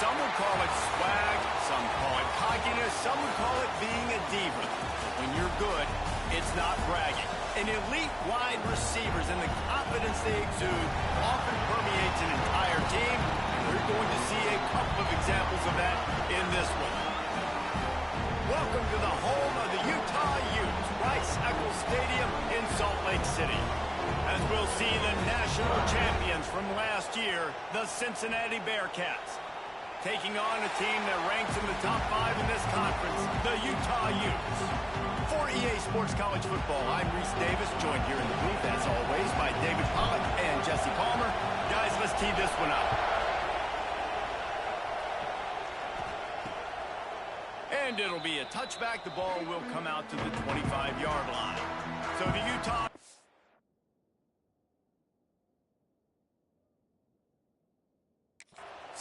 Some would call it swag, some call it cockiness, some would call it being a diva. When you're good, it's not bragging. An elite wide receivers and the confidence they exude often permeates an entire team, and we're going to see a couple of examples of that in this one. Welcome to the home of the Utah Utes, Rice-Eccles Stadium in Salt Lake City. As we'll see the national champions from last year, the Cincinnati Bearcats, taking on a team that ranks in the top 5 in this conference, the Utah Utes. For EA Sports College Football, I'm Reese Davis, joined here in the booth, as always, by David Pollack and Jesse Palmer. Guys, let's tee this one up. And it'll be a touchback. The ball will come out to the 25-yard line. So the Utah...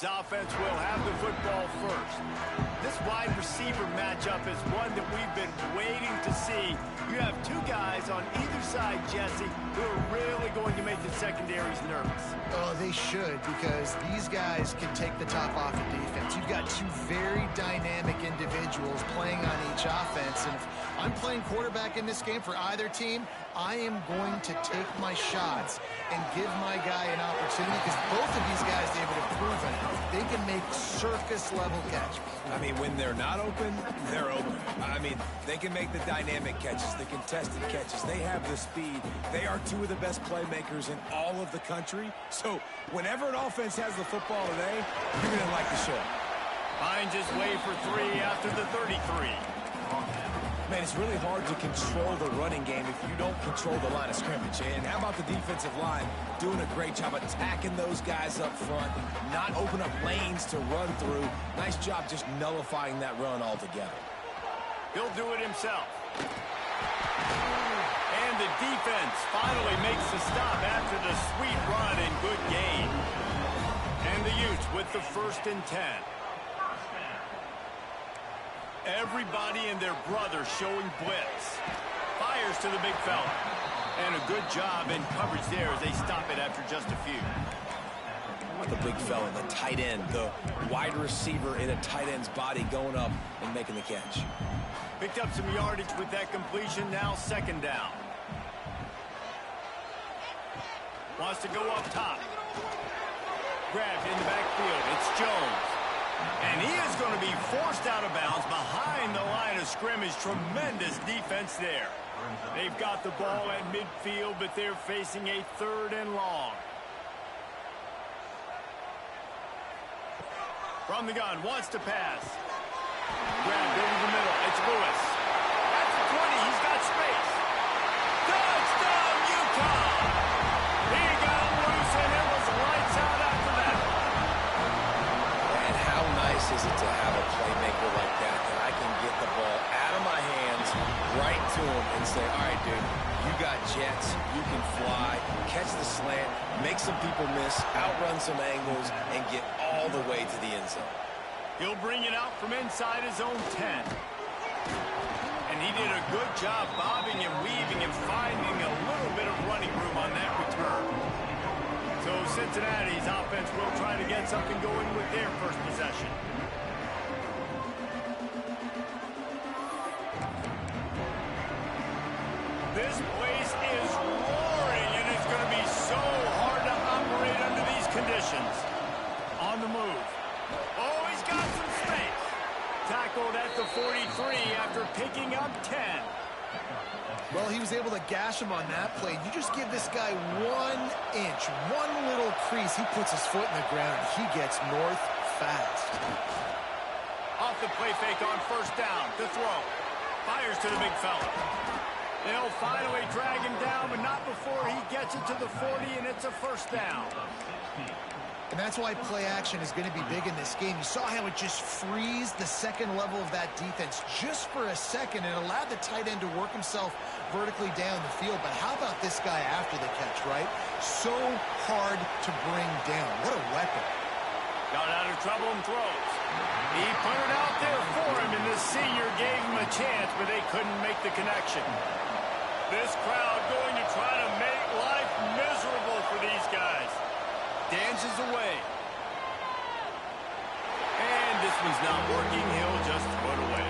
offense will have the football first. This wide receiver matchup is one that we've been waiting to see. You have two guys on either side, Jesse, who are really going to make the secondaries nervous. Oh, they should, because these guys can take the top off of defense. You've got two very dynamic individuals playing on each offense, and if I'm playing quarterback in this game for either team, I am going to take my shots and give my guy an opportunity, because both of these guys, David, have proven they can make circus-level catches. I mean, when they're not open, they're open. I mean, they can make the dynamic catches, the contested catches. They have the speed. They are two of the best playmakers in all of the country. So whenever an offense has the football today, you're going to like the show. Finds his way for 3 after the 33. Man, it's really hard to control the running game if you don't control the line of scrimmage. And how about the defensive line doing a great job attacking those guys up front, not open up lanes to run through. Nice job just nullifying that run altogether. He'll do it himself. And the defense finally makes the stop after the sweet run and good gain. And the Utes with the 1st and 10. Everybody and their brother showing blitz. Fires to the big fella. And a good job in coverage there as they stop it after just a few. The big fella, the tight end, the wide receiver in a tight end's body going up and making the catch. Picked up some yardage with that completion, now 2nd down. Wants to go up top. Grabbed in the backfield, it's Jones. And he is going to be forced out of bounds behind the line of scrimmage. Tremendous defense there. They've got the ball at midfield, but they're facing a 3rd and long. From the gun, wants to pass. Grabbed over the middle, it's Lewis. At the 20, he's got space. Touchdown, Utah! He got loose, and it was lights out after that. And how nice is it to have a playmaker like that I can get the ball out of my hands, right to him, and say, all right, dude, you got jets, you can fly, catch the slant, make some people miss, outrun some angles, and get all the way to the end zone. He'll bring it out from inside his own 10. And he did a good job bobbing and weaving and finding a little bit of running room on that return. So Cincinnati's offense will try to get something going with their first possession. This place is roaring, and it's going to be so hard to operate under these conditions. On the move. Oh, he's got some space. Tackled at the 43 after picking up 10. Well, he was able to gash him on that play. You just give this guy 1 inch, one little crease. He puts his foot in the ground. He gets north fast. Off the play fake on 1st down to throw. Fires to the big fella. They'll finally drag him down, but not before he gets it to the 40, and it's a 1st down. And that's why play action is going to be big in this game. You saw how it just freezed the 2nd level of that defense just for a second and allowed the tight end to work himself vertically down the field. But how about this guy after the catch, right? So hard to bring down. What a weapon. Got out of trouble and throws. He put it out there for him, and the senior gave him a chance, but they couldn't make the connection. This crowd going to try to make life miserable for these guys. Dances away. this one's not working. He'll just throw it away.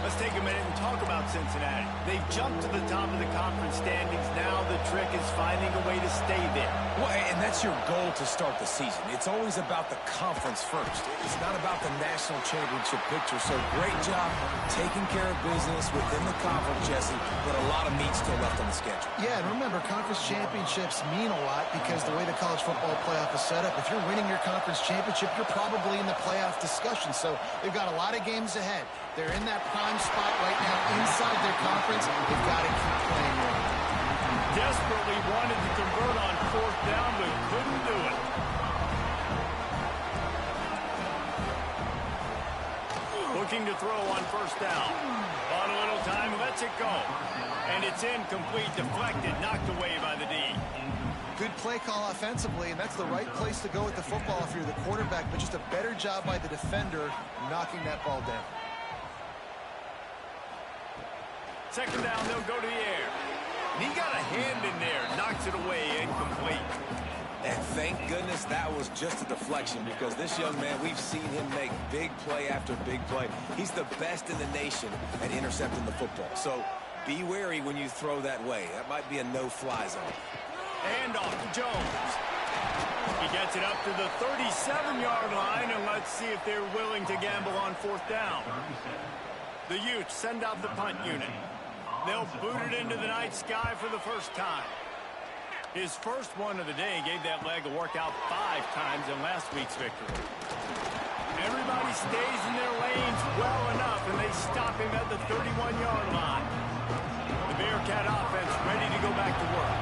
Let's take a minute and talk about Cincinnati. They've jumped to the top of the conference standings. Now the trick is finding a way to stay there. Well, and that's your goal to start the season. It's always about the conference first. It's not about the national championship picture. So great job taking care of business within the conference, Jesse, but a lot of meat still left on the schedule. Yeah, and remember, conference championships mean a lot because the way the college football playoff is set up, if you're winning your conference championship, you're probably in the playoff discussion. So they've got a lot of games ahead. They're in that prime spot right now inside their conference. They've got to keep playing well. Desperately wanted to convert on fourth down, but couldn't do it. Looking to throw on first down. On a little time, lets it go. And it's incomplete, deflected, knocked away by the D. Good play call offensively, and that's the right place to go with the football if you're the quarterback, but just a better job by the defender knocking that ball down. Second down, they'll go to the air. And he got a hand in there, knocks it away, incomplete. And thank goodness that was just a deflection, because this young man, we've seen him make big play after big play. He's the best in the nation at intercepting the football. So be wary when you throw that way. That might be a no-fly zone. And off to Jones. He gets it up to the 37-yard line, and let's see if they're willing to gamble on fourth down. The Utes send out the punt unit. They'll boot it into the night sky for the first time. His first one of the day gave that leg a workout 5 times in last week's victory. Everybody stays in their lanes well enough, and they stop him at the 31-yard line. The Bearcat offense ready to go back to work.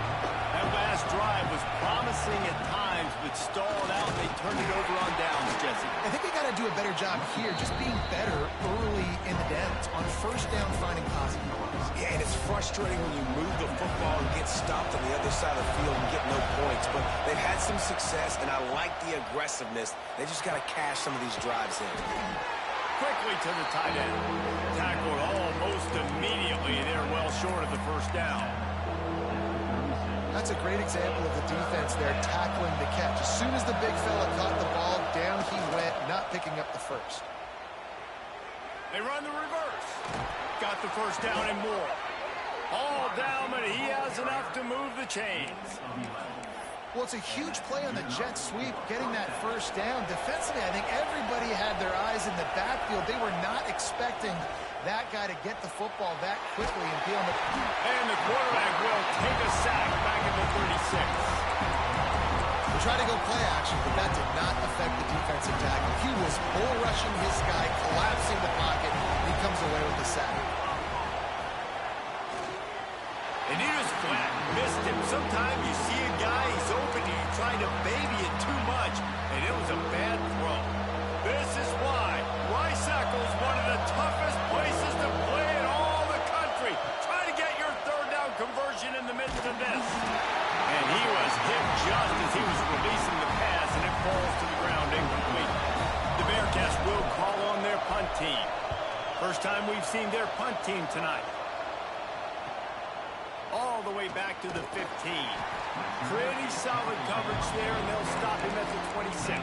That last drive was promising at times, but stalled out, and they turned it over on downs, Jesse. I think they got to do a better job here, just being better early in the downs. On first down, finding positive points. Yeah, and it's frustrating when you move the football and get stopped on the other side of the field and get no points. But they've had some success, and I like the aggressiveness. They just got to cash some of these drives in. Quickly to the tight end. Tackled almost immediately. They're well short of the first down. That's a great example of the defense there tackling the catch. As soon as the big fella caught the ball, down he went, not picking up the first. They run the reverse. Got the first down and more. All down, but he has enough to move the chains. Well, it's a huge play on the jet sweep, getting that first down. Defensively, I think everybody had their eyes in the backfield. They were not expecting that guy to get the football that quickly and be on the... And the quarterback will take a sack back at the 36. They tried to go play action, but that did not affect the defensive tackle. He was bull rushing his guy, collapsing the pocket, and he comes away with the sack. And he was flat, missed him. Sometimes you see a guy, he's open, and you're trying to baby it too much, and it was a bad throw. This is why Rice-Eccles, one of the toughest places to play in all the country. Try to get your third down conversion in the midst of this. And he was hit just as he was releasing the pass, and it falls to the ground incomplete. The Bearcats will call on their punt team. First time we've seen their punt team tonight. All the way back to the 15. Pretty solid coverage there, and they'll stop him at the 26.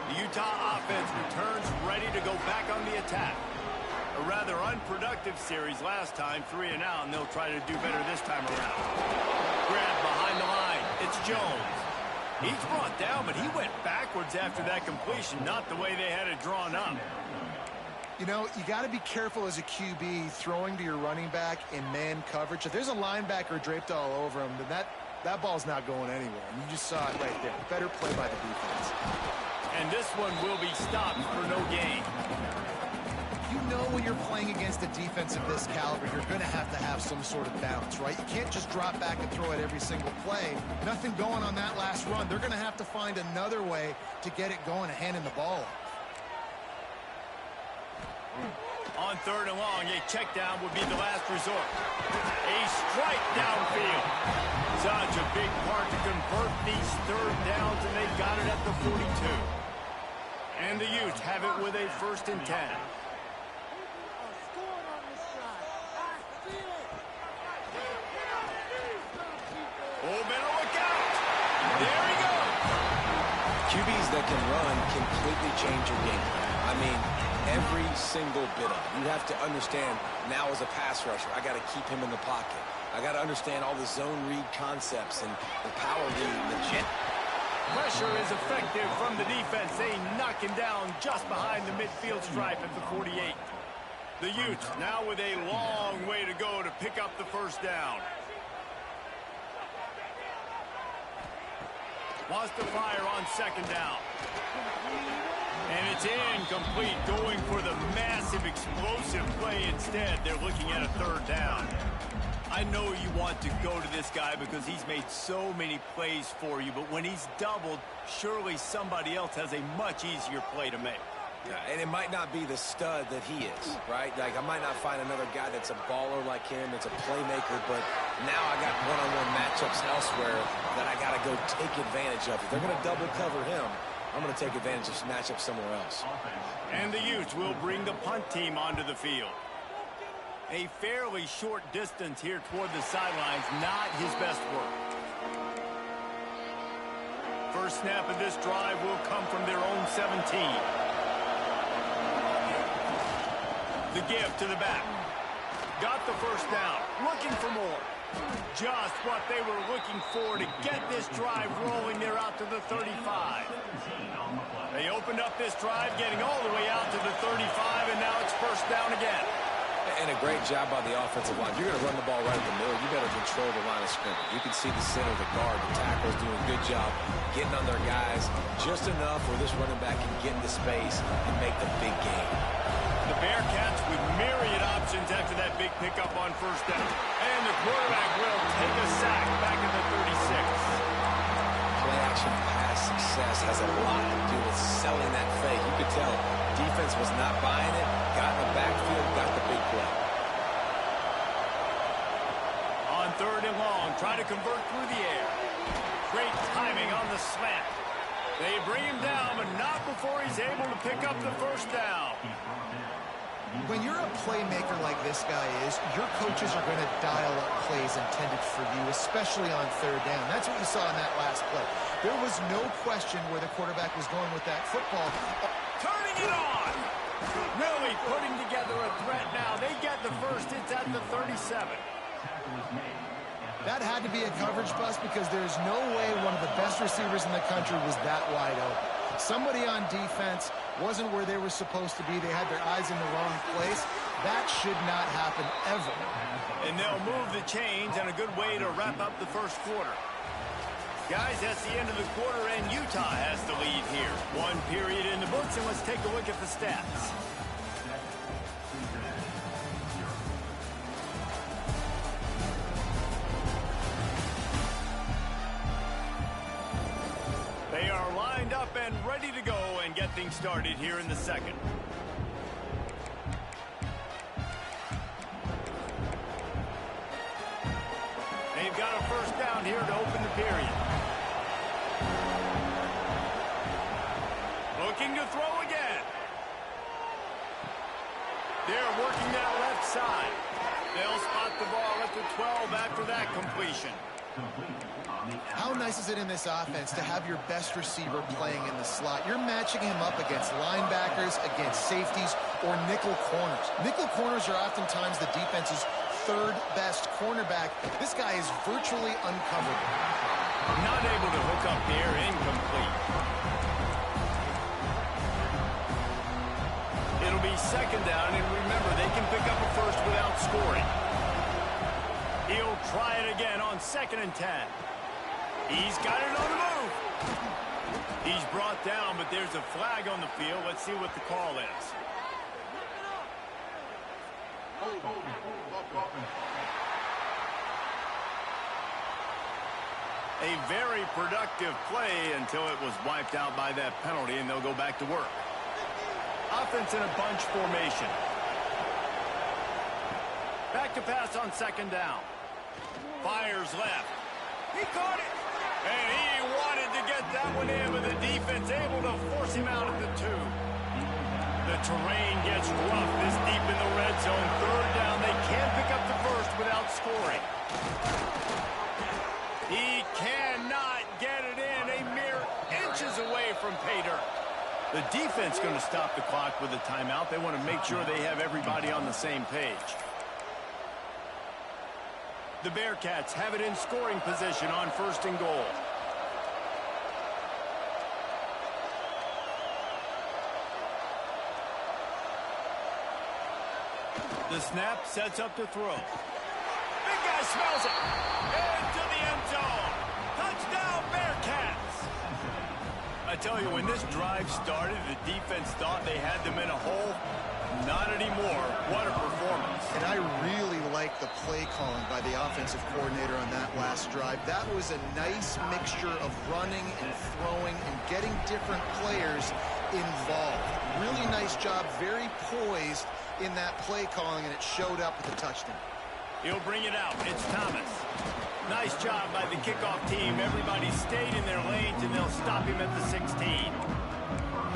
The Utah offense returns ready to go back on the attack. A rather unproductive series last time, 3 and out, and they'll try to do better this time around. Grab behind the line. It's Jones. He's brought down, but he went backwards after that completion, not the way they had it drawn up. You know, you got to be careful as a QB throwing to your running back in man coverage. If there's a linebacker draped all over him, then that ball's not going anywhere. And you just saw it right there. Better play by the defense. And this one will be stopped for no gain. You know when you're playing against a defense of this caliber, you're going to have some sort of balance, right? You can't just drop back and throw it every single play. Nothing going on that last run. They're going to have to find another way to get it going and handing the ball off. On third and long, a check down would be the last resort. A strike downfield. Such a big part to convert these third downs, and they got it at the 42. And the Utes have it with a 1st and 10. Oh, better look out. There he goes. QBs that can run completely change your game plan. I mean, every single bit of it. You have to understand, now as a pass rusher, I got to keep him in the pocket. I got to understand all the zone read concepts and the power read and the jet. Pressure is effective from the defense. They knock him down just behind the midfield stripe at the 48. The Utes now with a long way to go to pick up the first down. Wants to fire on second down. And it's incomplete, going for the massive explosive play instead. They're looking at a third down. I know you want to go to this guy because he's made so many plays for you, but when he's doubled, surely somebody else has a much easier play to make. Yeah, and it might not be the stud that he is, right? Like, I might not find another guy that's a baller like him, that's a playmaker, but now I got one-on-one matchups elsewhere that I got to go take advantage of. If they're going to double cover him, I'm going to take advantage of matchup somewhere else. And the Utes will bring the punt team onto the field. A fairly short distance here toward the sidelines, not his best work. First snap of this drive will come from their own 17. The give to the back. Got the first down. Looking for more. Just what they were looking for to get this drive rolling. They're out to the 35. They opened up this drive, getting all the way out to the 35, and now it's first down again. And a great job by the offensive line. If you're going to run the ball right in the middle, you better control the line of scrimmage. You can see the center, the guard, the tackles doing a good job getting on their guys just enough where this running back can get into space and make the big game. The Bearcats with myriad options after that big pickup on first down. And the quarterback will take a sack back in the 36. Play-action pass success has a lot to do with selling that fake. You could tell defense was not buying it, got in the backfield, got the big play. On third and long, try to convert through the air. Great timing on the slant. They bring him down, but not before he's able to pick up the first down. When you're a playmaker like this guy is, your coaches are going to dial up plays intended for you, especially on third down. That's what you saw in that last play. There was no question where the quarterback was going with that football. Turning it on! Really putting together a threat now. They get the first. It's at the 37. That had to be a coverage bust because there's no way one of the best receivers in the country was that wide open. Somebody on defense wasn't where they were supposed to be. They had their eyes in the wrong place. That should not happen ever. And they'll move the chains, and a good way to wrap up the first quarter. Guys, that's the end of the quarter, and Utah has the lead here. One period in the books, and let's take a look at the stats. They are lined up and ready to go and get things started here in the second. They've got a first down here to open the period. Looking to throw again. They're working that left side. They'll spot the ball at the 12 after that completion. How nice is it in this offense to have your best receiver playing in the slot? You're matching him up against linebackers, against safeties, or nickel corners. Nickel corners are oftentimes the defense's third best cornerback. This guy is virtually uncoverable. Not able to hook up here, incomplete. It'll be second down, and remember, they can pick up a first without scoring. He'll try it again on 2nd and 10. He's got it on the move. He's brought down, but there's a flag on the field. Let's see what the call is. A very productive play until it was wiped out by that penalty, and they'll go back to work. Offense in a bunch formation. Back to pass on 2nd down. Fires left. He caught it. And he wanted to get that one in, but the defense able to force him out at the 2. The terrain gets rough this deep in the red zone. Third down. They can't pick up the first without scoring. He cannot get it in. A mere inches away from The defense going to stop the clock with a timeout. They want to make sure they have everybody on the same page. The Bearcats have it in scoring position on 1st and goal. The snap sets up to throw. Big guy smells it. Into the end zone. Touchdown, Bearcats. I tell you, when this drive started, the defense thought they had them in a hole. Not anymore. What a performance. And I really like the play calling by the offensive coordinator on that last drive. That was a nice mixture of running and throwing and getting different players involved. Really nice job, very poised in that play calling, and it showed up with the touchdown. He'll bring it out. It's Thomas. Nice job by the kickoff team. Everybody stayed in their lanes, and they'll stop him at the 16.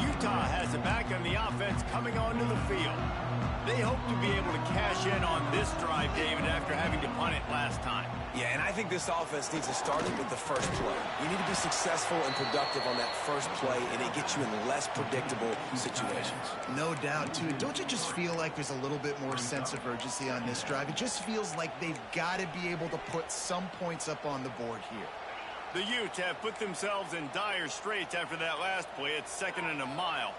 Utah has it back on the offense coming onto the field. They hope to be able to cash in on this drive, David, after having to punt it last time. Yeah, and I think this offense needs to start it with the first play. You need to be successful and productive on that first play, and it gets you in less predictable situations. No doubt, too. Don't you just feel like there's a little bit more sense of urgency on this drive? It just feels like they've got to be able to put some points up on the board here. The Utes have put themselves in dire straits after that last play. It's 2nd and a mile.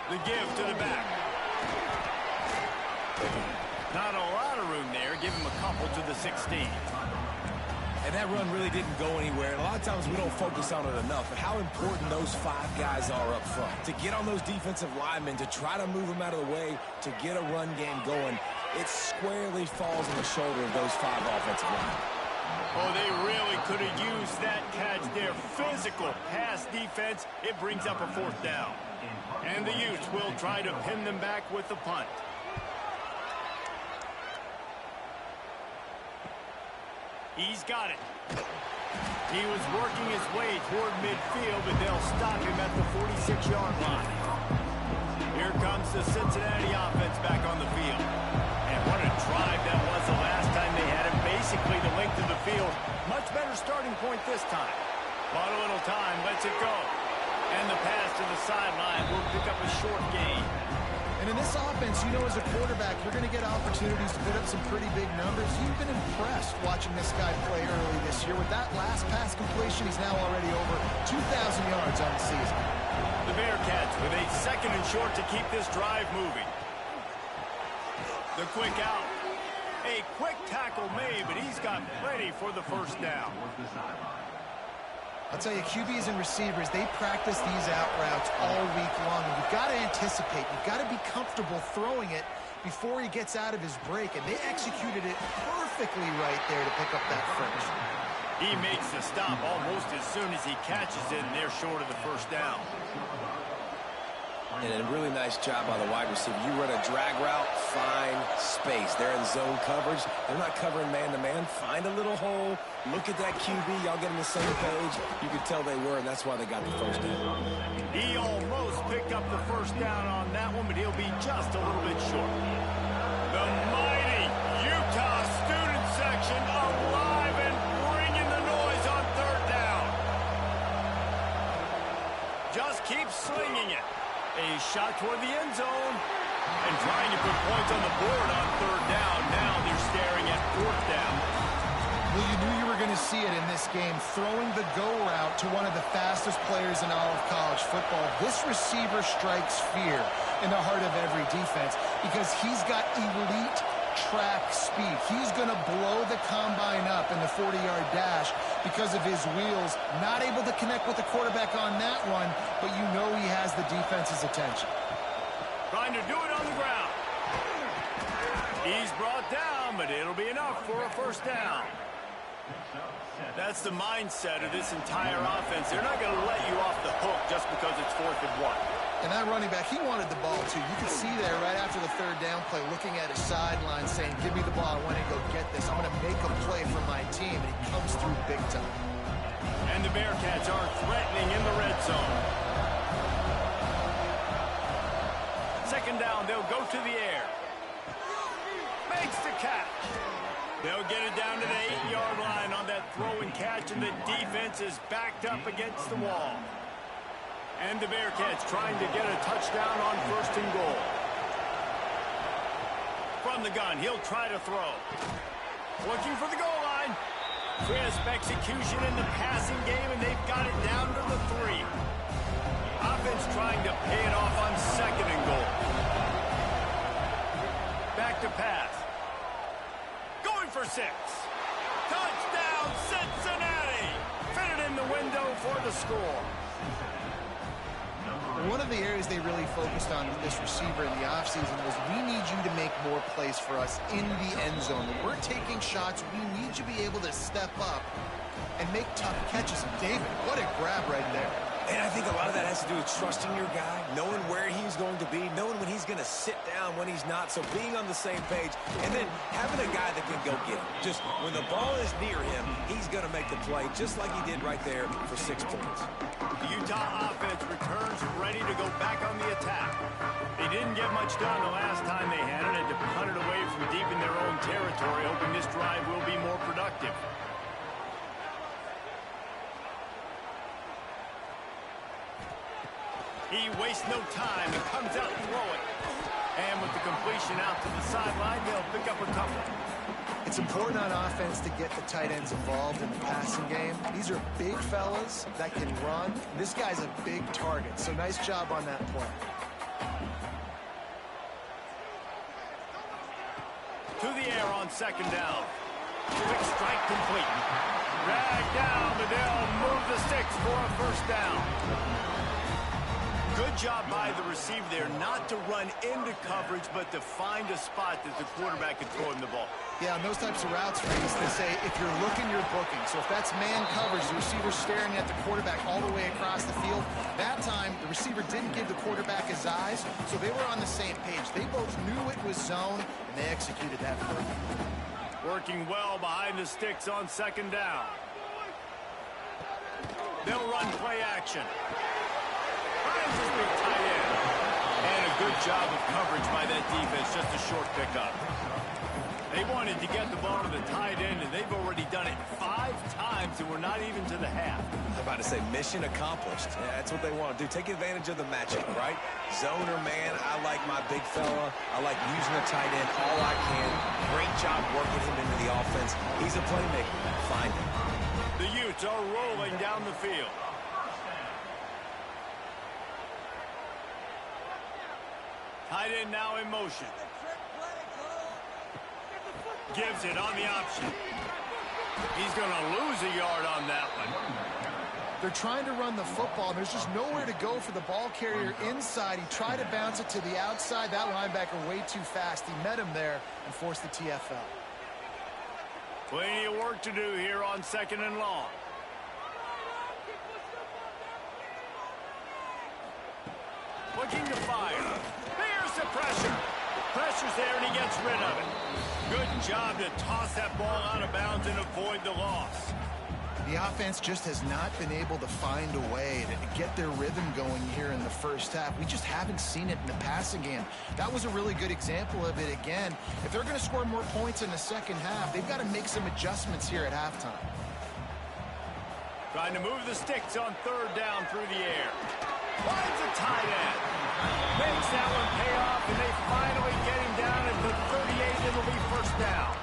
The give to the back. Not a lot of room there. Give him a couple to the 16. And that run really didn't go anywhere. And a lot of times we don't focus on it enough. But how important those 5 guys are up front. To get on those defensive linemen, to try to move them out of the way, to get a run game going, it squarely falls on the shoulder of those 5 offensive linemen. Oh, they really could have used that catch there. Physical pass defense. It brings up a 4th down. And the Utes will try to pin them back with the punt. He's got it. He was working his way toward midfield, but they'll stop him at the 46-yard line. Here comes the Cincinnati offense back on the field. And what a drive that was the last time they had him. Basically the length of the field. Much better starting point this time. Bought a little time, lets it go. And the pass to the sideline will pick up a short gain. And in this offense, you know, as a quarterback, you're going to get opportunities to put up some pretty big numbers. You've been impressed watching this guy play early this year. With that last pass completion, he's now already over 2,000 yards on the season. The Bearcats with a 2nd and short to keep this drive moving. The quick out. A quick tackle made, but he's got plenty for the 1st down. I'll tell you, QBs and receivers, they practice these out routes all week long. And you've got to anticipate. You've got to be comfortable throwing it before he gets out of his break. And they executed it perfectly right there to pick up that first. He makes the stop almost as soon as he catches it, and they're short of the 1st down. And a really nice job by the wide receiver. You run a drag route, find space. They're in zone coverage. They're not covering man-to-man. Find a little hole. Look at that QB. Y'all get on the same page. You could tell they were, and that's why they got the 1st down. He almost picked up the 1st down on that one, but he'll be just a little bit short. The mighty Utah student section alive and bringing the noise on 3rd down. Just keep slinging it. A shot toward the end zone. And trying to put points on the board on 3rd down. Now they're staring at 4th down. Well, you knew you were going to see it in this game. Throwing the go route to one of the fastest players in all of college football. This receiver strikes fear in the heart of every defense because he's got elite track speed. He's going to blow the combine up in the 40-yard dash because of his wheels. Not able to connect with the quarterback on that one, but you know he has the defense's attention. Trying to do it on the ground. He's brought down, but it'll be enough for a 1st down. That's the mindset of this entire offense. They're not going to let you off the hook just because it's 4th and 1. And that running back, he wanted the ball, too. You can see there right after the 3rd down play, looking at his sideline, saying, give me the ball. I want to go get this. I'm going to make a play for my team. And he comes through big time. And the Bearcats are threatening in the red zone. 2nd down, they'll go to the air. Makes the catch. They'll get it down to the 8-yard line on that throw and catch, and the defense is backed up against the wall. And the Bearcats trying to get a touchdown on 1st and goal. From the gun, he'll try to throw. Looking for the goal line. Crisp execution in the passing game, and they've got it down to the 3. Offense trying to pay it off on 2nd and goal. Back to pass. Going for 6. Touchdown, Cincinnati! Fit it in the window for the score. One of the areas they really focused on with this receiver in the offseason was we need you to make more plays for us in the end zone. When we're taking shots, we need you to be able to step up and make tough catches. And David, what a grab right there. And I think a lot of that has to do with trusting your guy, knowing where he's going to be, knowing when he's going to sit down, when he's not. So being on the same page, and then having a guy that can go get him. Just when the ball is near him, he's going to make the play, just like he did right there for 6 points. The Utah offense returns ready to go back on the attack. They didn't get much done the last time they had it, and to punt it away from deep in their own territory, hoping this drive will be more productive. He wastes no time and comes out and throw it. And with the completion out to the sideline, they'll pick up a couple. It's important on offense to get the tight ends involved in the passing game. These are big fellas that can run. This guy's a big target, so nice job on that play. To the air on 2nd down. Quick strike complete. Dragged down, but they'll move the sticks for a 1st down. Good job by the receiver there not to run into coverage, but to find a spot that the quarterback can throw him the ball. Yeah, on those types of routes, Reese, they say if you're looking, you're booking. So if that's man coverage, the receiver's staring at the quarterback all the way across the field. That time, the receiver didn't give the quarterback his eyes, so they were on the same page. They both knew it was zone, and they executed that perfectly. Working well behind the sticks on 2nd down. They'll run play action. Finds his big tight end. And a good job of coverage by that defense, just a short pickup. They wanted to get the ball to the tight end, and they've already done it 5 times, and we're not even to the half. I'm about to say mission accomplished. Yeah, that's what they want to do. Take advantage of the matchup, right? Zone or man, I like my big fella. I like using the tight end all I can. Great job working him into the offense. He's a playmaker. Find him. The Utes are rolling down the field. Tight end now in motion. Gives it on the option. He's going to lose a yard on that one. They're trying to run the football, and there's just nowhere to go for the ball carrier inside. He tried to bounce it to the outside. That linebacker way too fast. He met him there and forced the TFL. Plenty of work to do here on 2nd and long. Looking to fire. There's the pressure. Pressure's there, and he gets rid of it. Good job to toss that ball out of bounds and avoid the loss. The offense just has not been able to find a way to get their rhythm going here in the 1st half. We just haven't seen it in the passing game. That was a really good example of it again. If they're going to score more points in the 2nd half, they've got to make some adjustments here at halftime. Trying to move the sticks on 3rd down through the air. Finds a tight end. Makes that one pay off, and they finally get him down at the 38. It'll be 1st down.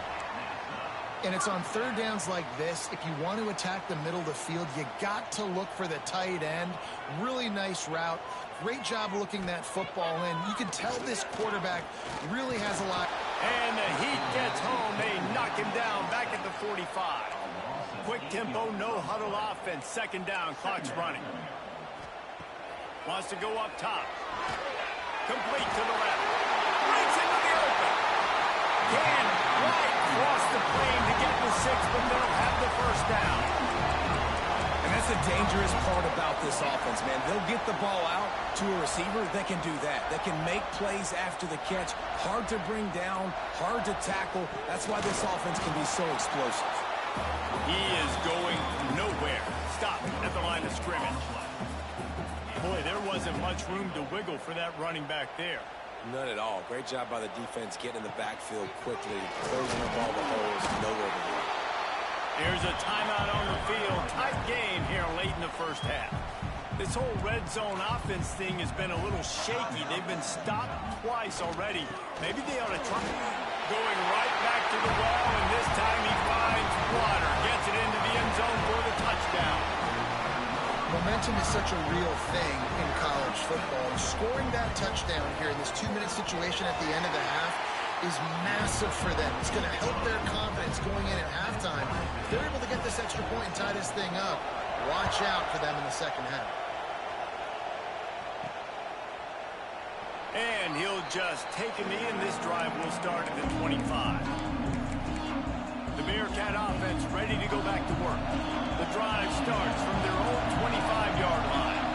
And it's on 3rd downs like this. If you want to attack the middle of the field, you got to look for the tight end. Really nice route. Great job looking that football in. You can tell this quarterback really has a lot. And the heat gets home. They knock him down back at the 45. Quick tempo, no huddle offense. 2nd down, clock's running. Wants to go up top. Complete to the left. Breaks into the open. Can right across the plane to get the 6, but they'll have the 1st down. And that's the dangerous part about this offense, man. They'll get the ball out to a receiver. They can do that. They can make plays after the catch. Hard to bring down, hard to tackle. That's why this offense can be so explosive. He is going nowhere. Stop at the line of scrimmage. Boy, there wasn't much room to wiggle for that running back there. None at all. Great job by the defense getting in the backfield quickly, closing up all the holes, nowhere to go. Here's a timeout on the field. Tight game here late in the first half. This whole red zone offense thing has been a little shaky. They've been stopped twice already. Maybe they ought to try going right back to the well, and this time he finds water. Gets it into the end zone for the touchdown. Momentum is such a real thing in college football. Scoring that touchdown here in this 2-minute situation at the end of the half is massive for them. It's going to help their confidence going in at halftime. If they're able to get this extra point and tie this thing up, watch out for them in the second half. And he'll just take him in. This drive will start at the 25. The Bearcat offense ready to go back to work. The drive starts from their own 25-yard line.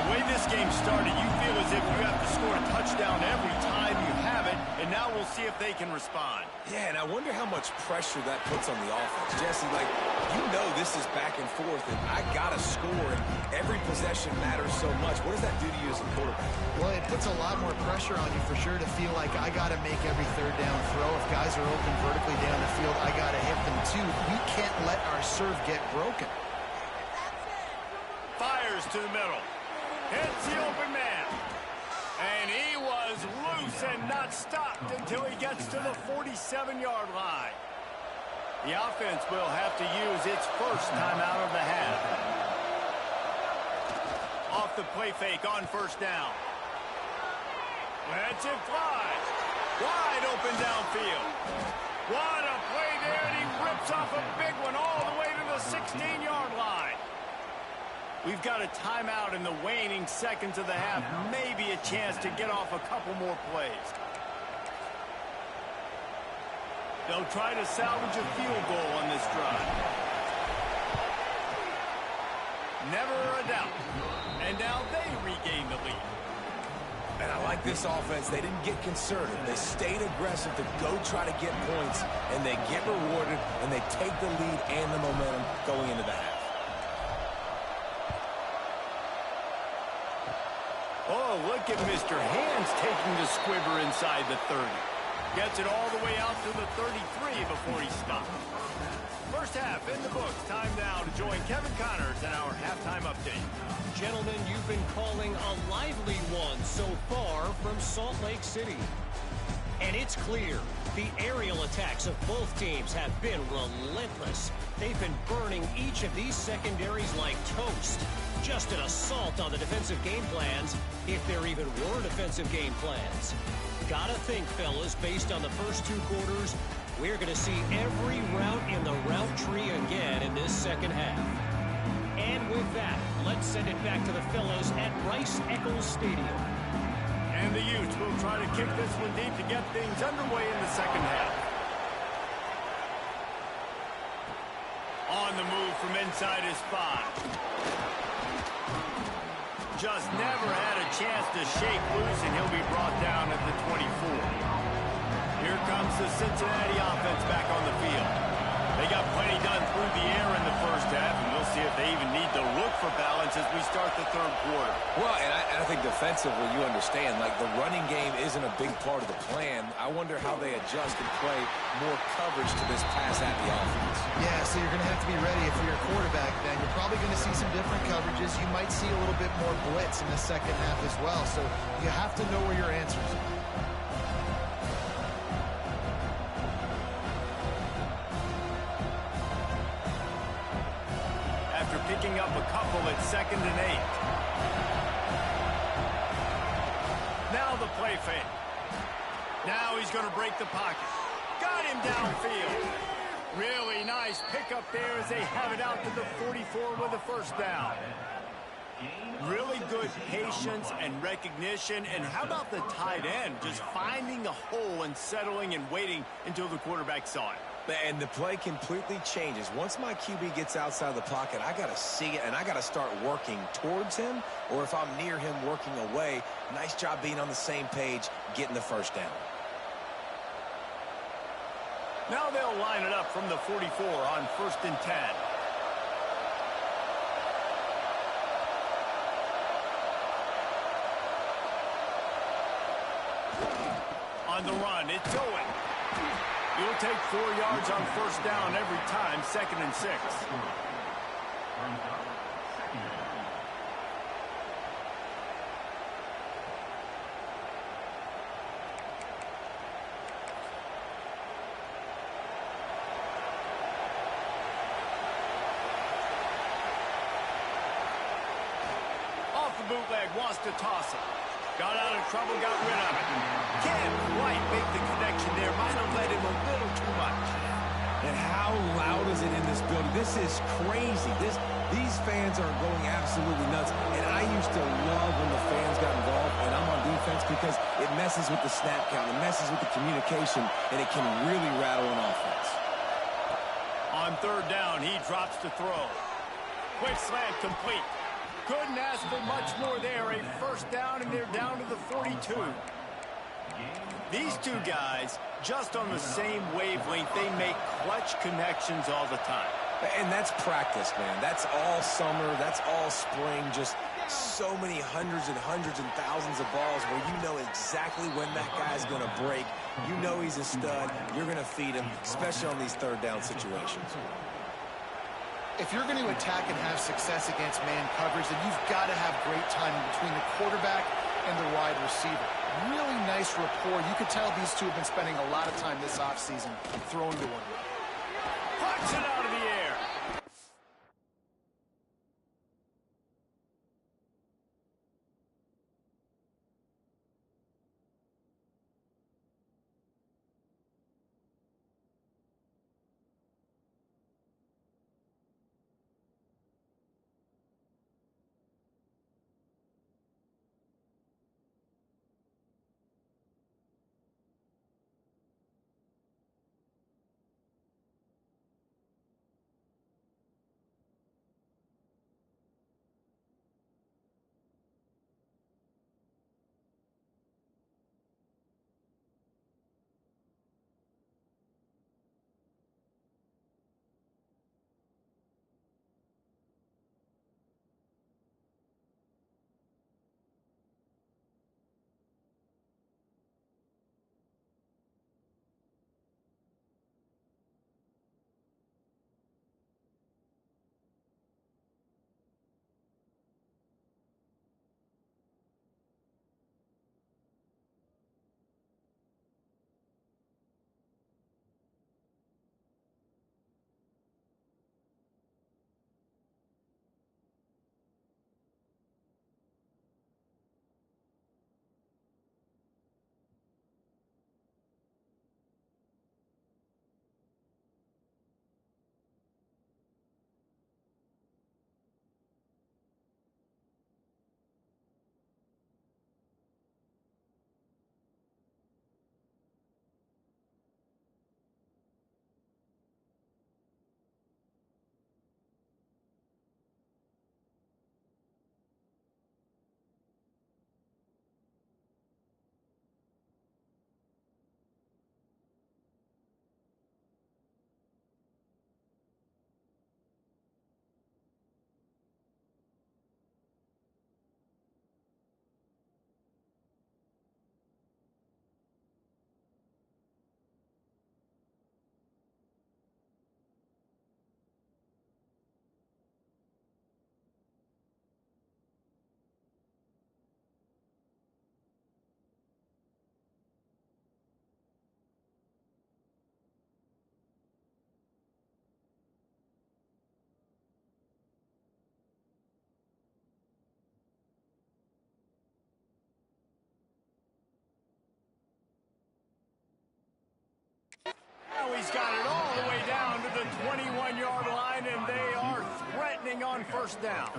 The way this game started, you feel as if you have to score a touchdown every time you have it, and now we'll see if they can respond. Yeah, and I wonder how much pressure that puts on the offense. Jesse, like, you know this is back and forth, and I got to score, and every possession matters so much. What does that do to you as a quarterback? Well, it puts a lot more pressure on you for sure to feel like I got to make every third down throw. If guys are open vertically down the field, I got to hit them too. We can't let our serve get broken. Fires to the middle. Hits the open man. And he was loose and not stopped until he gets to the 47-yard line. The offense will have to use its first timeout of the half. Off the play fake on first down. Lets it fly. Wide open downfield. What a play there, and he rips off a big one all the way to the 16-yard line. We've got a timeout in the waning seconds of the half. Maybe a chance to get off a couple more plays. They'll try to salvage a field goal on this drive. Never a doubt. And now they regain the lead. And I like this offense. They didn't get conservative. They stayed aggressive to go try to get points, and they get rewarded, and they take the lead and the momentum going into the half. Oh, look at Mr. Hands taking the squibber inside the 30. Gets it all the way out to the 33 before he stops. First half in the books. Time now to join Kevin Connors in our halftime update. Gentlemen, you've been calling a lively one so far from Salt Lake City. And it's clear, the aerial attacks of both teams have been relentless. They've been burning each of these secondaries like toast. Just an assault on the defensive game plans, if there even were defensive game plans. Gotta think, fellas, based on the first two quarters, we're going to see every route in the route tree again in this second half. And with that, let's send it back to the fellows at Rice-Eccles Stadium. And the Utes will try to kick this one deep to get things underway in the second half. On the move from inside his spot. Just never had a chance to shake loose, and he'll be brought down at the 24. Here comes the Cincinnati offense back on the field. They got plenty done through the air in the first half, and we'll see if they even need to look for balance as we start the third quarter. Well, and I think defensively, you understand, like the running game isn't a big part of the plan. I wonder how they adjust and play more coverage to this pass-happy offense. Yeah, so you're going to have to be ready if you're a quarterback then. You're probably going to see some different coverages. You might see a little bit more blitz in the second half as well. So you have to know where your answers are. After picking up a couple at 2nd and 8. Now the play fake. Now he's going to break the pocket. Got him downfield. Really nice pickup there as they have it out to the 44 with a first down. Really good patience and recognition. And how about the tight end? Just finding a hole and settling and waiting until the quarterback saw it. And the play completely changes. Once my QB gets outside the pocket, I got to see it, and I got to start working towards him, or if I'm near him, working away. Nice job being on the same page, getting the first down. Now they'll line it up from the 44 on 1st and 10. On the run, it's Owen. You'll take 4 yards on first down every time, 2nd and 6. Off the bootleg, wants to toss it. Got out of trouble, got rid of it. Can't quite make the connection there. Might have led him a little too much. And how loud is it in this building? This is crazy. These fans are going absolutely nuts. And I used to love when the fans got involved, and I'm on defense, because it messes with the snap count, it messes with the communication, and it can really rattle an offense. On 3rd down, he drops to throw. Quick slant complete. Couldn't ask for much more there. A first down, and they're down to the 42. These two guys, just on the same wavelength, they make clutch connections all the time. And that's practice, man. That's all summer. That's all spring. Just so many hundreds and thousands of balls where you know exactly when that guy's going to break. You know he's a stud. You're going to feed him, especially on these 3rd down situations. If you're going to attack and have success against man coverage, then you've got to have great timing between the quarterback and the wide receiver. Really nice rapport. You could tell these two have been spending a lot of time this offseason throwing to one another. Punch it out of the air. Now he's got it all the way down to the 21-yard line, and they are threatening on first down.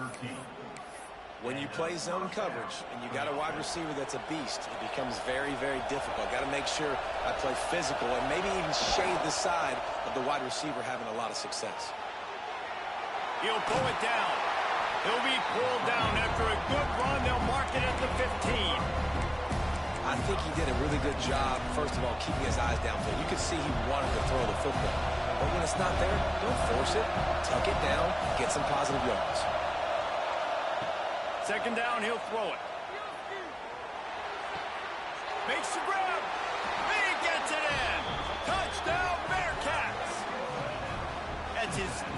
When you play zone coverage and you got a wide receiver that's a beast, it becomes very, very difficult. Got to make sure I play physical and maybe even shade the side of the wide receiver having a lot of success. He'll pull it down. He'll be pulled down after a good run. They'll mark it at the 15. I think he did a really good job, first of all, keeping his eyes downfield. You could see he wanted to throw the football. But when it's not there, don't force it. Tuck it down, get some positive yards. Second down, he'll throw it. Makes the grab.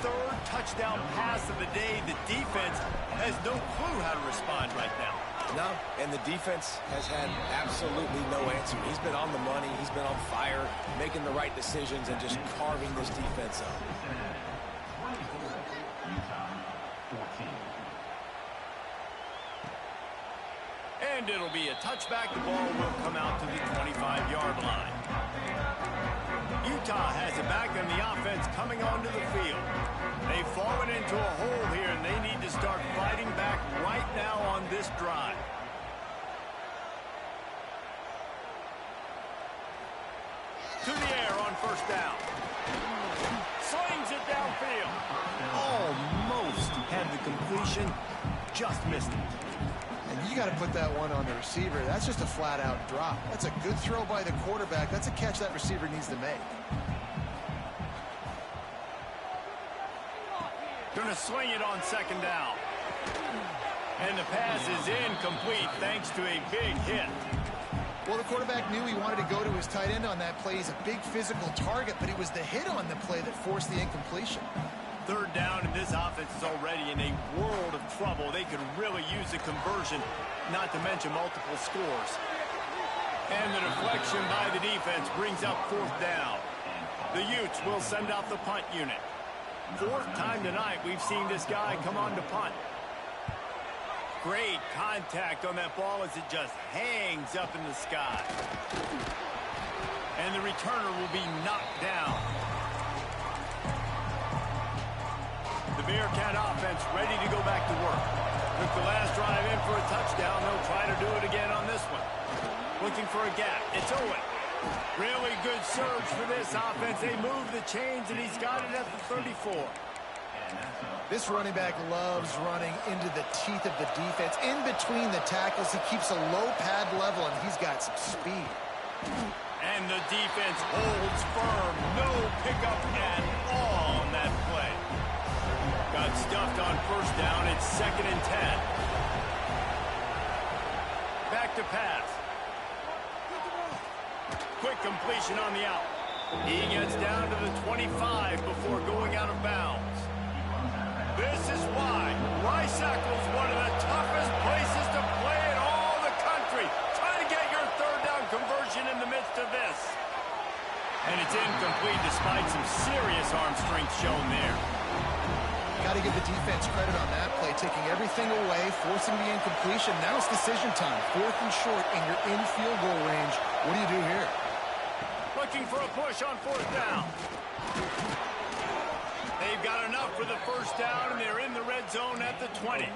third touchdown pass of the day. The defense has no clue how to respond right now. No, and the defense has had absolutely no answer. He's been on the money. He's been on fire, making the right decisions and just carving this defense up. And it'll be a touchback. The ball will come out to the 25-yard line. Utah has it back, and the offense coming onto the field. They've fallen into a hole here, and they need to start fighting back right now on this drive. To the air on first down. Slings it downfield. Almost had the completion, just missed it. And you got to put that one on the receiver. That's just a flat-out drop. That's a good throw by the quarterback. That's a catch that receiver needs to make. Going to swing it on second down. And the pass is incomplete thanks to a big hit. Well, the quarterback knew he wanted to go to his tight end on that play. He's a big physical target, but it was the hit on the play that forced the incompletion. Third down, and this offense is already in a world of trouble. They could really use a conversion, not to mention multiple scores. And the deflection by the defense brings up fourth down. The Utes will send out the punt unit. Fourth time tonight we've seen this guy come on to punt. Great contact on that ball as it just hangs up in the sky. And the returner will be knocked down. The Bearcat offense ready to go back to work. Took the last drive in for a touchdown. They'll try to do it again on this one. Looking for a gap. It's Owen. Really good surge for this offense. They move the chains, and he's got it at the 34. This running back loves running into the teeth of the defense. In between the tackles, he keeps a low pad level, and he's got some speed. And the defense holds firm. No pickup at all on that play. Got stuffed on first down. It's 2nd and 10. Back to pass. Quick completion on the out. He gets down to the 25 before going out of bounds. This is why Rice-Eccles is one of the toughest places to play in all the country. Try to get your third down conversion in the midst of this. And it's incomplete despite some serious arm strength shown there. Got to give the defense credit on that play, taking everything away, forcing the incompletion. Now it's decision time. 4th and short, and you're in field goal range. What do you do here? Looking for a push on 4th down. They've got enough for the first down, and they're in the red zone at the 20.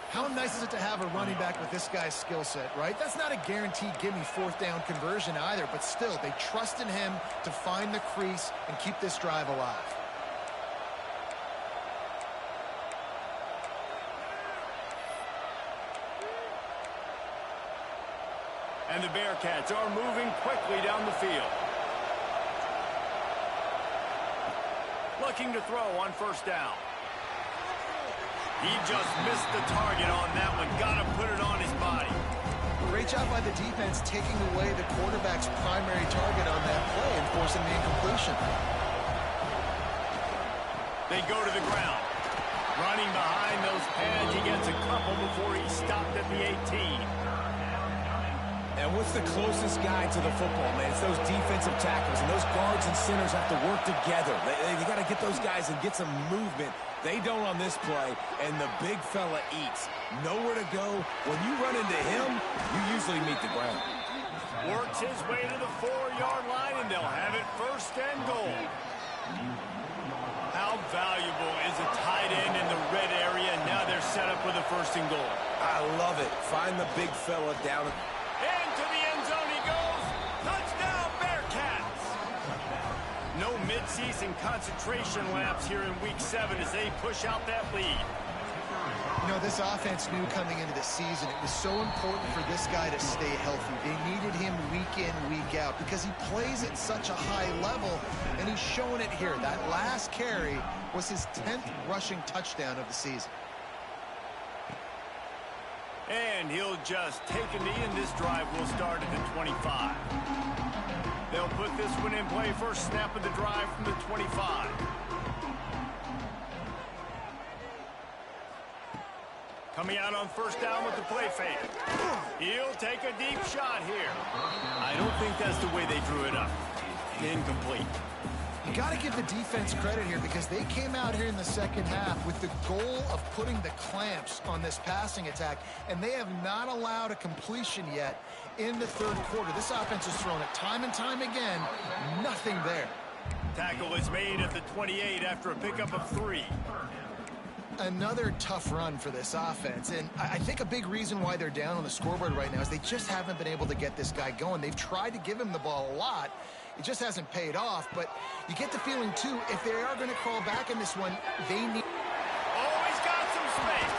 How nice is it to have a running back with this guy's skill set, right? That's not a guaranteed give-me 4th down conversion either, but still, they trust in him to find the crease and keep this drive alive. And the Bearcats are moving quickly down the field. Looking to throw on first down. He just missed the target on that one. Got to put it on his body. Great job by the defense taking away the quarterback's primary target on that play and forcing the incompletion. They go to the ground. Running behind those pads, he gets a couple before he stopped at the 18. And what's the closest guy to the football, man? It's those defensive tackles, and those guards and centers have to work together. They got to get those guys and get some movement. They don't on this play, and the big fella eats. Nowhere to go. When you run into him, you usually meet the ground. Works his way to the 4-yard line, and they'll have it 1st and goal. How valuable is a tight end in the red area? Now they're set up with a 1st and goal. I love it. Find the big fella down. Into the end zone he goes. Touchdown, Bearcats. No mid-season concentration laps here in Week 7 as they push out that lead. You know, this offense knew coming into the season it was so important for this guy to stay healthy. They needed him week in, week out because he plays at such a high level, and he's showing it here. That last carry was his 10th rushing touchdown of the season. And he'll just take a knee, and this drive will start at the 25. They'll put this one in play. First snap of the drive from the 25. Coming out on first down with the play fake. He'll take a deep shot here. I don't think that's the way they drew it up. Incomplete. You got to give the defense credit here because they came out here in the second half with the goal of putting the clamps on this passing attack, and they have not allowed a completion yet in the third quarter. This offense has thrown it time and time again. Nothing there. Tackle is made at the 28 after a pickup of 3. Another tough run for this offense, and I think a big reason why they're down on the scoreboard right now is they just haven't been able to get this guy going. They've tried to give him the ball a lot. It just hasn't paid off, but you get the feeling, too, if they are going to crawl back in this one, they need... Oh, he's got some space.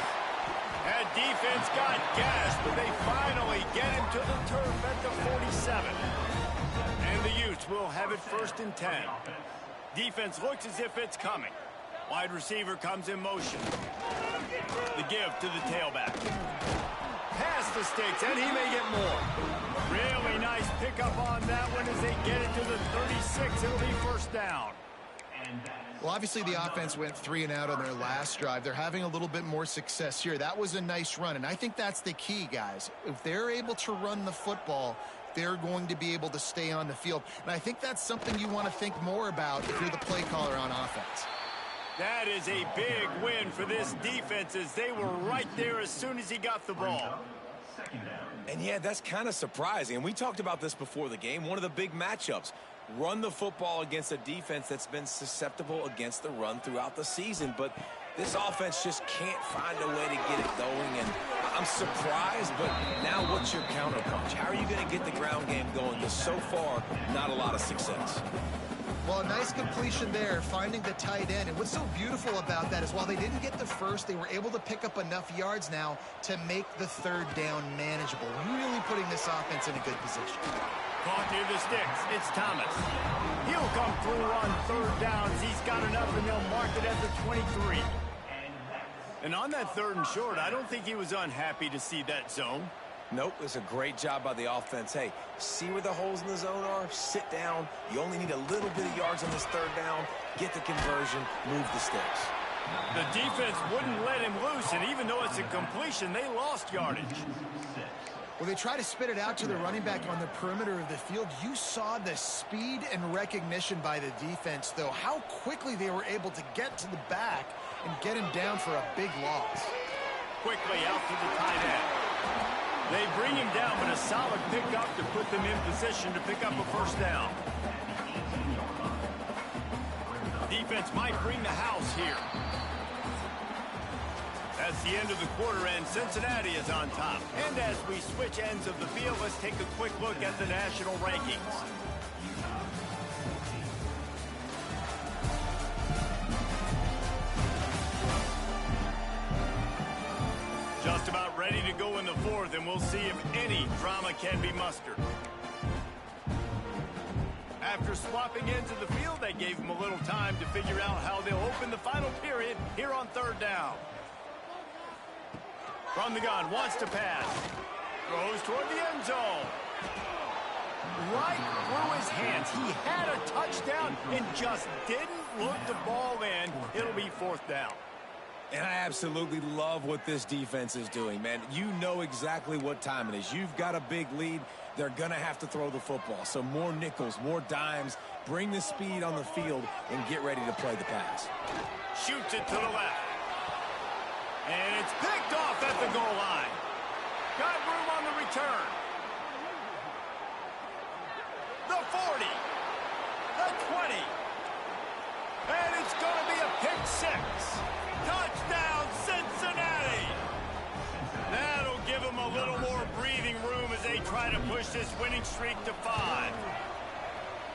That defense got gas, but they finally get him to the turf at the 47. And the Utes will have it 1st and 10. Defense looks as if it's coming. Wide receiver comes in motion. The give to the tailback. Past the sticks, and he may get more. Really nice pickup on that one as they get it to the 36. It'll be first down. Well, obviously the offense went 3 and out on their last drive. They're having a little bit more success here. That was a nice run, and I think that's the key, guys. If they're able to run the football, they're going to be able to stay on the field. And I think that's something you want to think more about if you're the play caller on offense. That is a big win for this defense as they were right there as soon as he got the ball. And yeah, that's kind of surprising. And we talked about this before the game. One of the big matchups. Run the football against a defense that's been susceptible against the run throughout the season. But this offense just can't find a way to get it going. And I'm surprised, but now what's your counterpunch? How are you going to get the ground game going? Because so far, not a lot of success. Well, a nice completion there, finding the tight end. And what's so beautiful about that is while they didn't get the first, they were able to pick up enough yards now to make the third down manageable. Really putting this offense in a good position. Caught near the sticks. It's Thomas. He'll come through on third downs. He's got enough, and they'll mark it at the 23. And on that 3rd and short, I don't think he was unhappy to see that zone. Nope, it's a great job by the offense. Hey, see where the holes in the zone are? Sit down. You only need a little bit of yards on this 3rd down. Get the conversion. Move the sticks. The defense wouldn't let him loose, and even though it's a completion, they lost yardage. Well, they try to spit it out to the running back on the perimeter of the field. You saw the speed and recognition by the defense, though. How quickly they were able to get to the back and get him down for a big loss. Quickly out to the tight end. They bring him down, but a solid pickup to put them in position to pick up a first down. Defense might bring the house here. That's the end of the quarter, and Cincinnati is on top. And as we switch ends of the field, let's take a quick look at the national rankings. Just about ready to go in the 4th, and we'll see if any drama can be mustered. After swapping ends of the field, they gave him a little time to figure out how they'll open the final period here on 3rd down. From the gun, wants to pass. Throws toward the end zone. Right through his hands. He had a touchdown and just didn't look the ball in. It'll be 4th down. And I absolutely love what this defense is doing, man. You know exactly what time it is. You've got a big lead. They're going to have to throw the football. So more nickels, more dimes. Bring the speed on the field and get ready to play the pass. Shoots it to the left. And it's picked off at the goal line. Got room on the return. The 40. The 20. And it's going to be a pick 6. Touchdown, Cincinnati! That'll give them a little more breathing room as they try to push this winning streak to 5.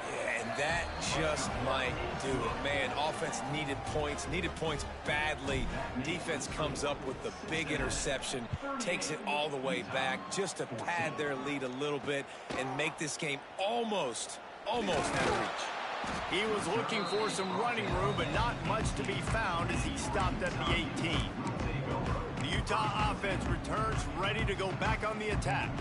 Yeah, and that just might do it. Man, offense needed points badly. Defense comes up with the big interception, takes it all the way back just to pad their lead a little bit and make this game almost out of reach. He was looking for some running room, but not much to be found as he stopped at the 18. The Utah offense returns ready to go back on the attack.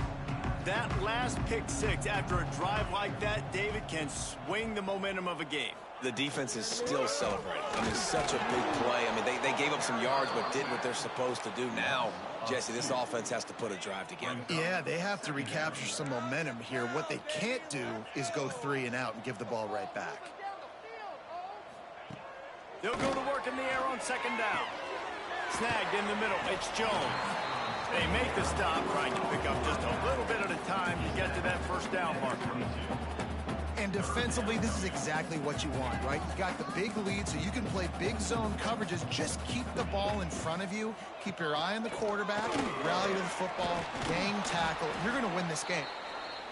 That last pick six after a drive like that, David, can swing the momentum of a game. The defense is still celebrating. I mean, such a big play. I mean, they gave up some yards but did what they're supposed to do. Now, Jesse, this offense has to put a drive together. Yeah, they have to recapture some momentum here. What they can't do is go 3 and out and give the ball right back. They'll go to work in the air on second down. Snagged in the middle. It's Jones. They make the stop, trying to pick up just a little bit at a time to get to that first down marker. And defensively, this is exactly what you want, right? You got the big lead, so you can play big zone coverages. Just keep the ball in front of you. Keep your eye on the quarterback. Rally to the football. Gang tackle. You're going to win this game.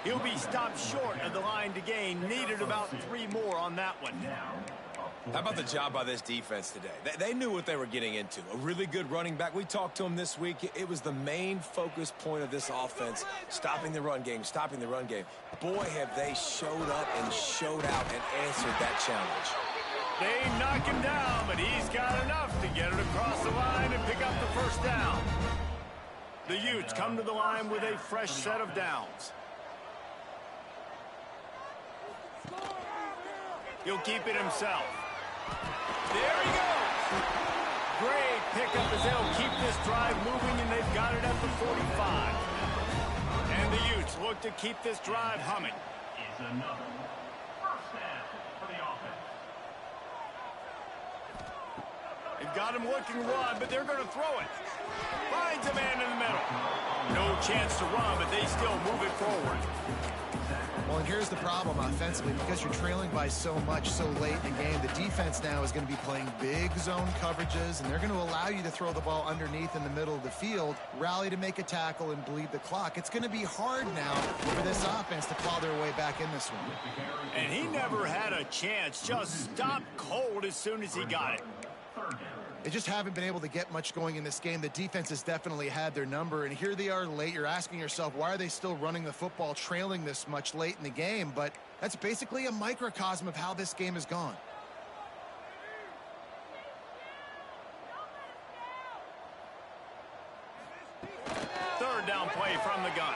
He'll be stopped short of the line to gain. Needed about 3 more on that one. How about the job by this defense today? They knew what they were getting into. A really good running back. We talked to him this week. It was the main focus point of this offense, stopping the run game, stopping the run game. Boy, have they showed up and showed out and answered that challenge. They knock him down, but he's got enough to get it across the line and pick up the first down. The Utes come to the line with a fresh set of downs. He'll keep it himself. There he goes. Great pickup as they'll keep this drive moving, and they've got it at the 45. And the Utes look to keep this drive humming. They've got him looking run, but they're going to throw it. Finds a man in the middle. No chance to run, but they still move it forward. Well, and here's the problem offensively. Because you're trailing by so much so late in the game, the defense now is going to be playing big zone coverages, and they're going to allow you to throw the ball underneath in the middle of the field, rally to make a tackle, and bleed the clock. It's going to be hard now for this offense to claw their way back in this one. And he never had a chance. Just stopped cold as soon as he got it. They just haven't been able to get much going in this game. The defense has definitely had their number, and here they are late. You're asking yourself, why are they still running the football, trailing this much late in the game? But that's basically a microcosm of how this game has gone. Third down play from the gun.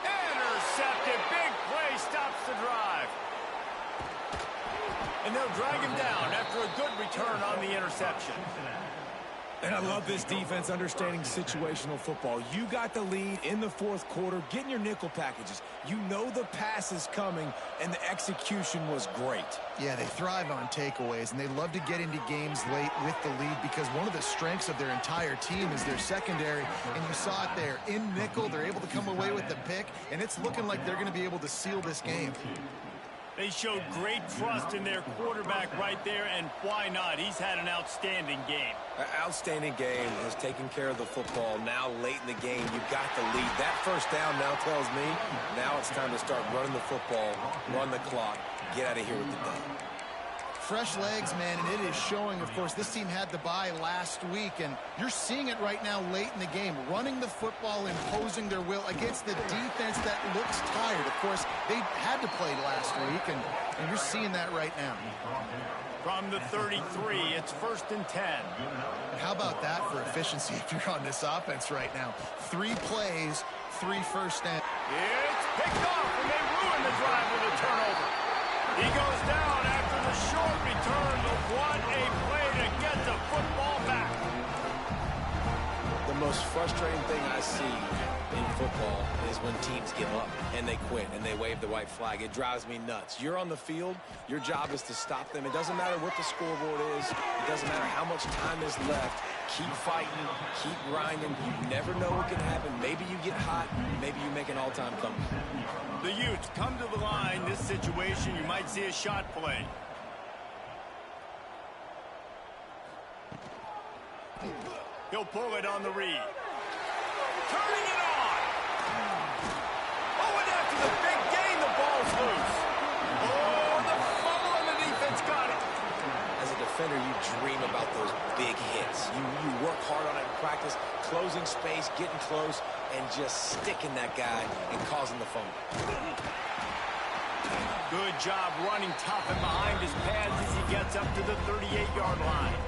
Intercepted. Big play stops the drive. And they'll drag him down after a good return on the interception. And I love this defense understanding situational football. You got the lead in the fourth quarter, getting your nickel packages. You know the pass is coming, and the execution was great. Yeah, they thrive on takeaways, and they love to get into games late with the lead because one of the strengths of their entire team is their secondary, and you saw it there. In nickel, they're able to come away with the pick, and it's looking like they're going to be able to seal this game. They showed great trust in their quarterback right there, and why not? He's had an outstanding game. An outstanding game, has taken care of the football. Now late in the game, you've got the lead. That first down now tells me now it's time to start running the football, run the clock, get out of here with the day. Fresh legs, man, and it is showing. Of course, this team had the bye last week, and you're seeing it right now late in the game, running the football, imposing their will against the defense that looks tired. Of course, they had to play last week, and you're seeing that right now. From the 33, it's 1st and 10. And how about that for efficiency if you're on this offense right now? 3 plays, 3 first downs. It's picked off, and they ruin the drive with a turnover. He goes down after the short return, but what a play to get the football back. The most frustrating thing I see in football is when teams give up and they quit and they wave the white flag. It drives me nuts. You're on the field. Your job is to stop them. It doesn't matter what the scoreboard is. It doesn't matter how much time is left. Keep fighting. Keep grinding. You never know what can happen. Maybe you get hot. Maybe you make an all-time comeback. The Utes come to the line. This situation, you might see a shot play. He'll pull it on the read. Turning it on. Oh, and after the big gain, the ball's loose. Oh, the fumble and the defense got it. As a defender, you dream about those big hits. You work hard on it in practice, closing space, getting close, and just sticking that guy and causing the fumble. Good job running tough and behind his pads as he gets up to the 38-yard line.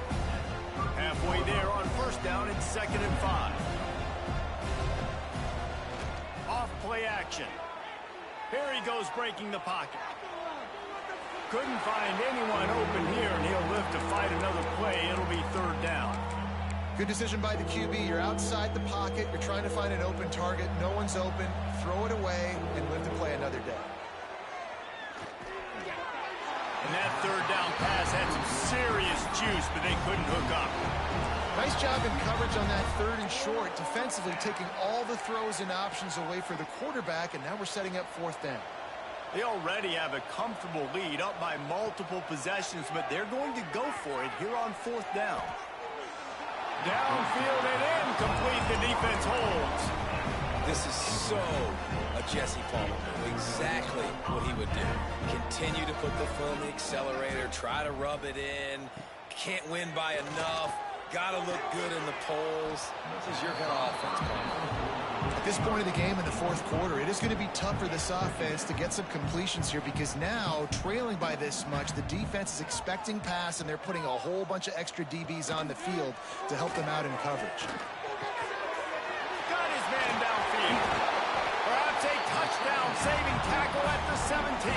Halfway there on first down, it's 2nd and 5. play action. Here he goes breaking the pocket. Couldn't find anyone open here, and he'll live to fight another play. It'll be third down. Good decision by the QB. You're outside the pocket. You're trying to find an open target. No one's open. Throw it away and live to play another day. And that third down pass had some serious juice, but they couldn't hook up. Nice job in coverage on that third and short. Defensively taking all the throws and options away for the quarterback, and now we're setting up fourth down. They already have a comfortable lead up by multiple possessions, but they're going to go for it here on fourth down. Downfield and incomplete. The defense holds. This is so a Jesse Palmer move. Exactly what he would do. Continue to put the foot on the accelerator, try to rub it in. Can't win by enough. Got to look good in the polls. This is your kind of offense, Palmer. At this point of the game in the fourth quarter, it is going to be tough for this offense to get some completions here because now, trailing by this much, the defense is expecting pass, and they're putting a whole bunch of extra DBs on the field to help them out in coverage. Got his man downfield. Perhaps a touchdown-saving tackle at the 17.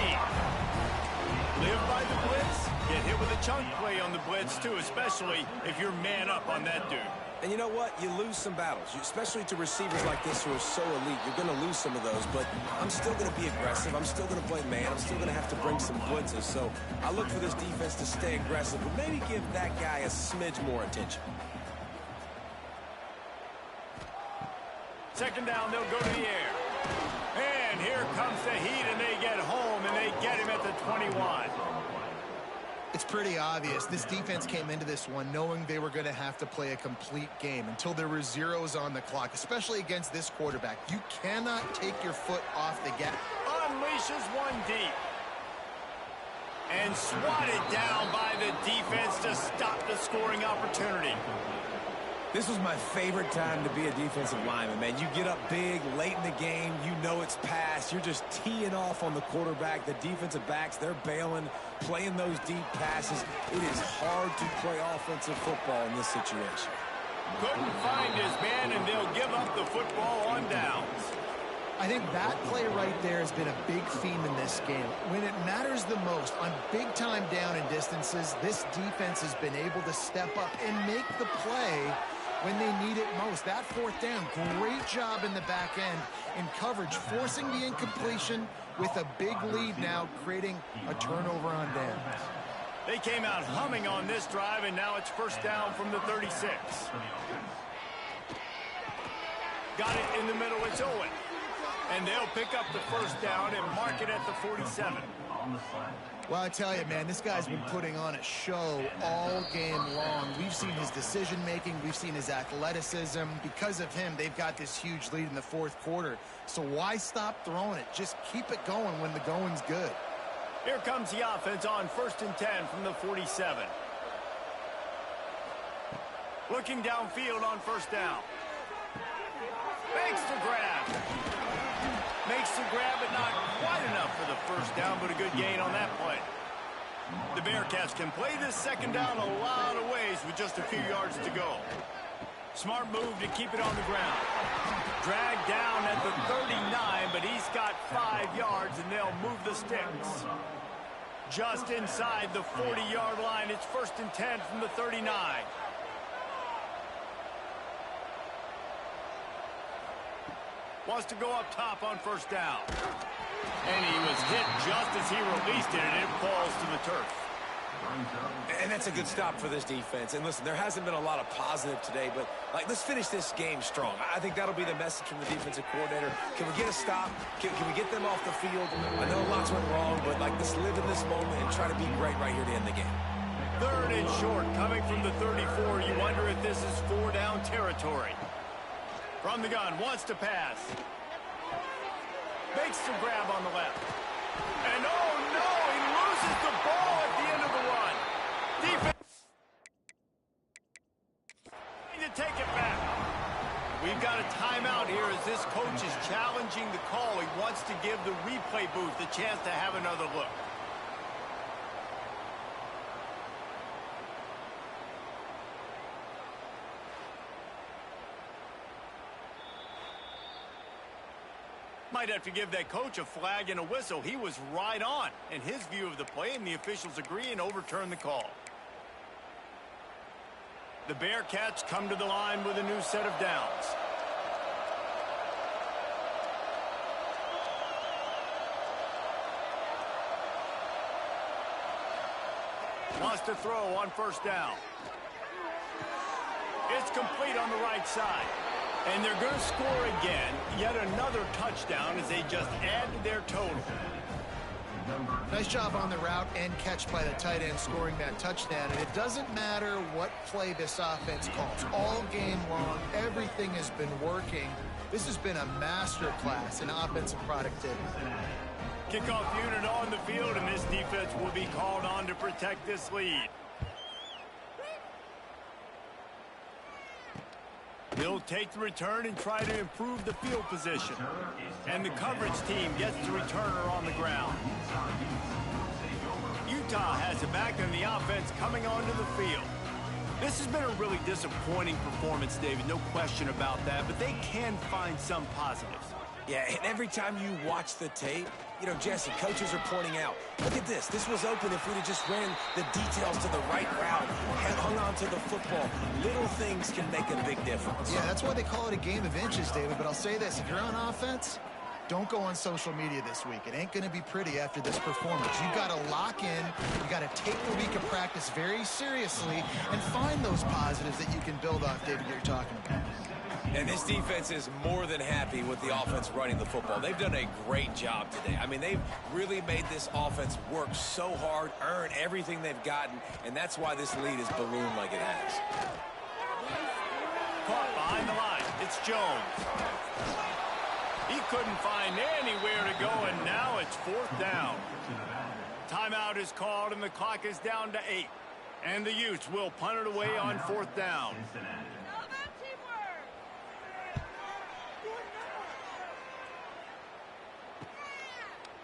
Live by the blitz. Get hit with a chunk play on the blitz, too, especially if you're man up on that dude. And you know what? You lose some battles, especially to receivers like this who are so elite. You're going to lose some of those, but I'm still going to be aggressive. I'm still going to play man. I'm still going to have to bring some blitzes. So I look for this defense to stay aggressive, but maybe give that guy a smidge more attention. Second down, they'll go to the air. And here comes the heat, and they get home, and they get him at the 21. It's pretty obvious. This defense came into this one knowing they were going to have to play a complete game until there were zeros on the clock, especially against this quarterback. You cannot take your foot off the gas. Unleashes one deep. And swatted down by the defense to stop the scoring opportunity. This was my favorite time to be a defensive lineman, man. You get up big, late in the game, you know it's past. You're just teeing off on the quarterback. The defensive backs, they're bailing, playing those deep passes. It is hard to play offensive football in this situation. Couldn't find his man, and they'll give up the football on downs. I think that play right there has been a big theme in this game. When it matters the most, on big-time down and distances, this defense has been able to step up and make the play when they need it most. That fourth down, great job in the back end in coverage, forcing the incompletion with a big lead now, creating a turnover on downs. They came out humming on this drive, and now it's first down from the 36. Got it in the middle, it's Owen. And they'll pick up the first down and mark it at the 47. Well, I tell you, man, this guy's been putting on a show all game long. We've seen his decision-making. We've seen his athleticism. Because of him, they've got this huge lead in the fourth quarter. So why stop throwing it? Just keep it going when the going's good. Here comes the offense on 1st and 10 from the 47. Looking downfield on first down. Makes the grab. Makes the grab, but not quite enough for the first down, but a good gain on that play. The Bearcats can play this second down a lot of ways with just a few yards to go. Smart move to keep it on the ground. Dragged down at the 39, but he's got 5 yards, and they'll move the sticks. Just inside the 40-yard line, it's 1st and 10 from the 39. Wants to go up top on first down. And he was hit just as he released it, and it falls to the turf. And that's a good stop for this defense. And listen, there hasn't been a lot of positive today, but let's finish this game strong. I think that'll be the message from the defensive coordinator. Can we get a stop? Can we get them off the field? I know lots went wrong, but let's live in this moment and try to be great right here to end the game. 3rd and short, coming from the 34. You wonder if this is 4-down territory. From the gun, wants to pass. Makes the grab on the left. And oh no, he loses the ball at the end of the run. Defense to take it back. We've got a timeout here as this coach is challenging the call. He wants to give the replay booth a chance to have another look. Might have to give that coach a flag and a whistle. He was right on in his view of the play, and the officials agree and overturn the call. The Bearcats come to the line with a new set of downs. Wants to throw on first down. It's complete on the right side. And they're going to score again. Yet another touchdown as they just add to their total. Nice job on the route and catch by the tight end scoring that touchdown. And it doesn't matter what play this offense calls. All game long, everything has been working. This has been a master class in offensive productivity. Kickoff unit on the field, and this defense will be called on to protect this lead. They'll take the return and try to improve the field position. And the coverage team gets the returner on the ground. Utah has it back in the offense coming onto the field. This has been a really disappointing performance, David, no question about that, but they can find some positives. Yeah, and every time you watch the tape, you know, Jesse, coaches are pointing out, look at this. This was open if we'd have just ran the details to the right route, had hung on to the football. Little things can make a big difference. Yeah, that's why they call it a game of inches, David. But I'll say this, if you're on offense, don't go on social media this week. It ain't going to be pretty after this performance. You've got to lock in. You've got to take the week of practice very seriously and find those positives that you can build off, David, that you're talking about. And this defense is more than happy with the offense running the football. They've done a great job today. I mean, they've really made this offense work so hard, earn everything they've gotten, and that's why this lead is ballooned like it has. Caught behind the line. It's Jones. He couldn't find anywhere to go, and now it's fourth down. Timeout is called, and the clock is down to 8. And the Utes will punt it away on fourth down.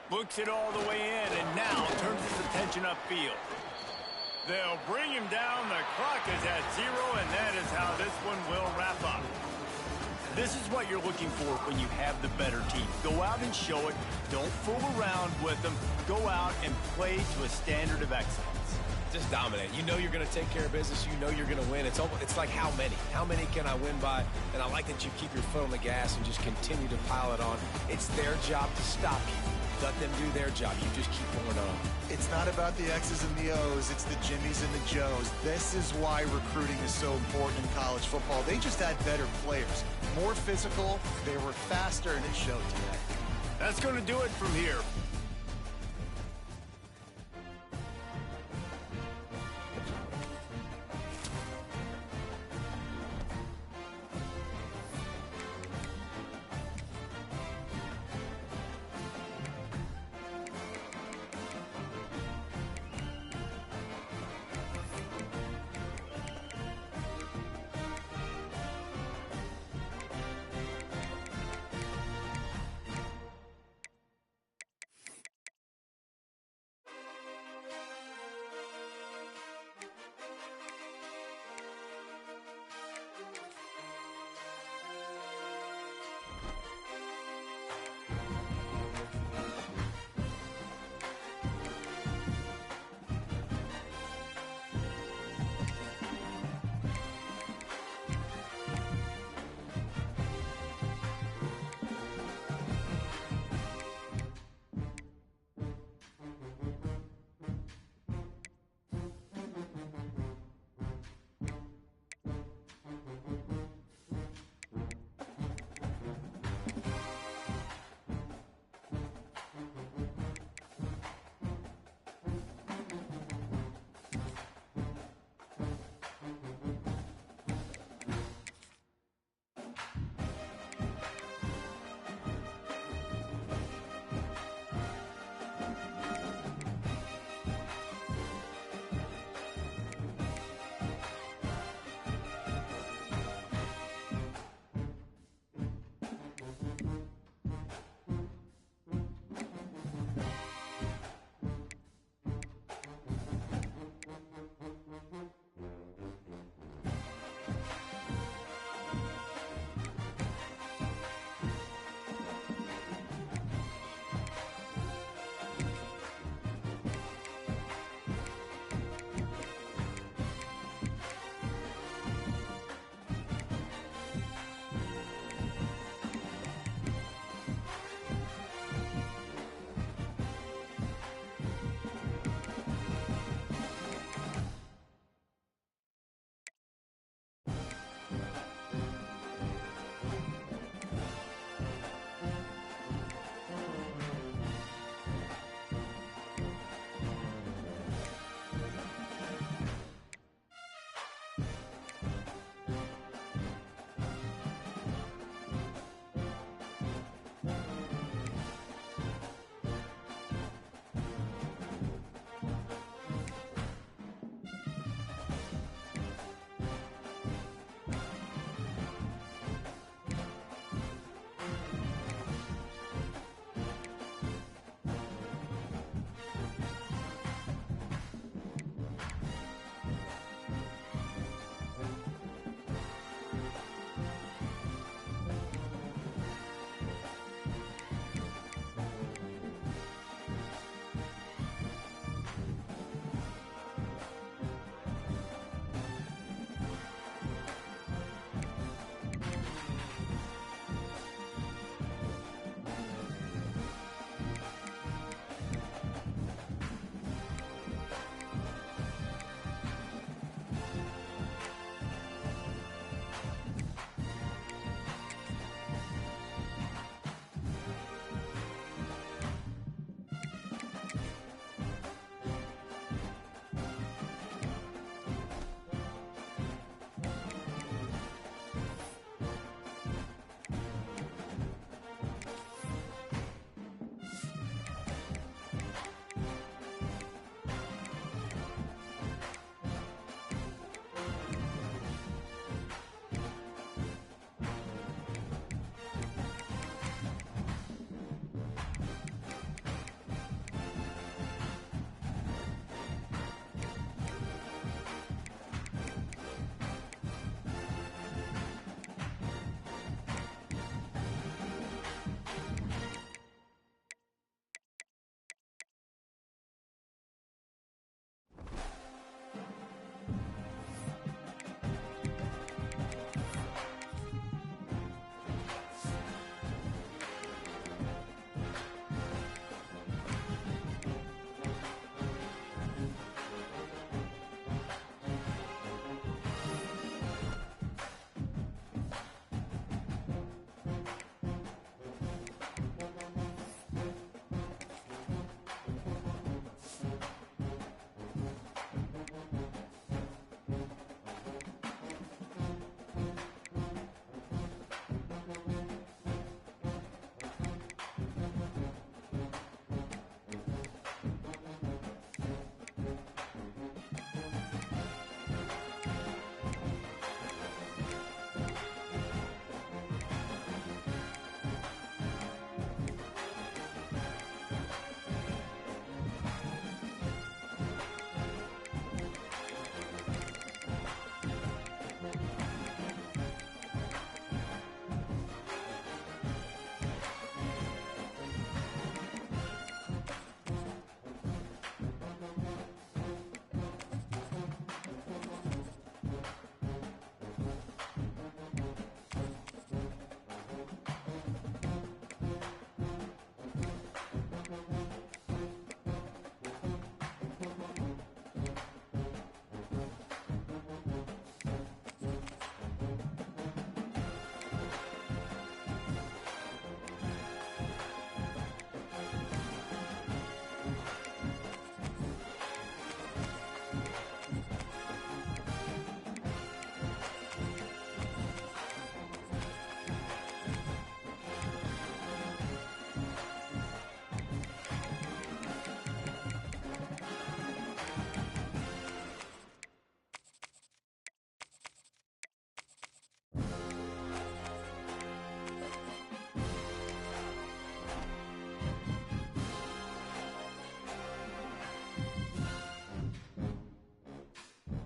Looks it all the way in, and now turns his attention upfield. They'll bring him down. The clock is at 0, and that is how this one will wrap up. This is what you're looking for when you have the better team. Go out and show it. Don't fool around with them. Go out and play to a standard of excellence. Just dominate. You know you're going to take care of business. You know you're going to win. It's like how many? How many can I win by? And I like that you keep your foot on the gas and just continue to pile it on. It's their job to stop you. Let them do their job. You just keep going on. It's not about the X's and the O's. It's the Jimmies and the Joes. This is why recruiting is so important in college football. They just had better players. More physical. They were faster, and it showed today. That's going to do it from here.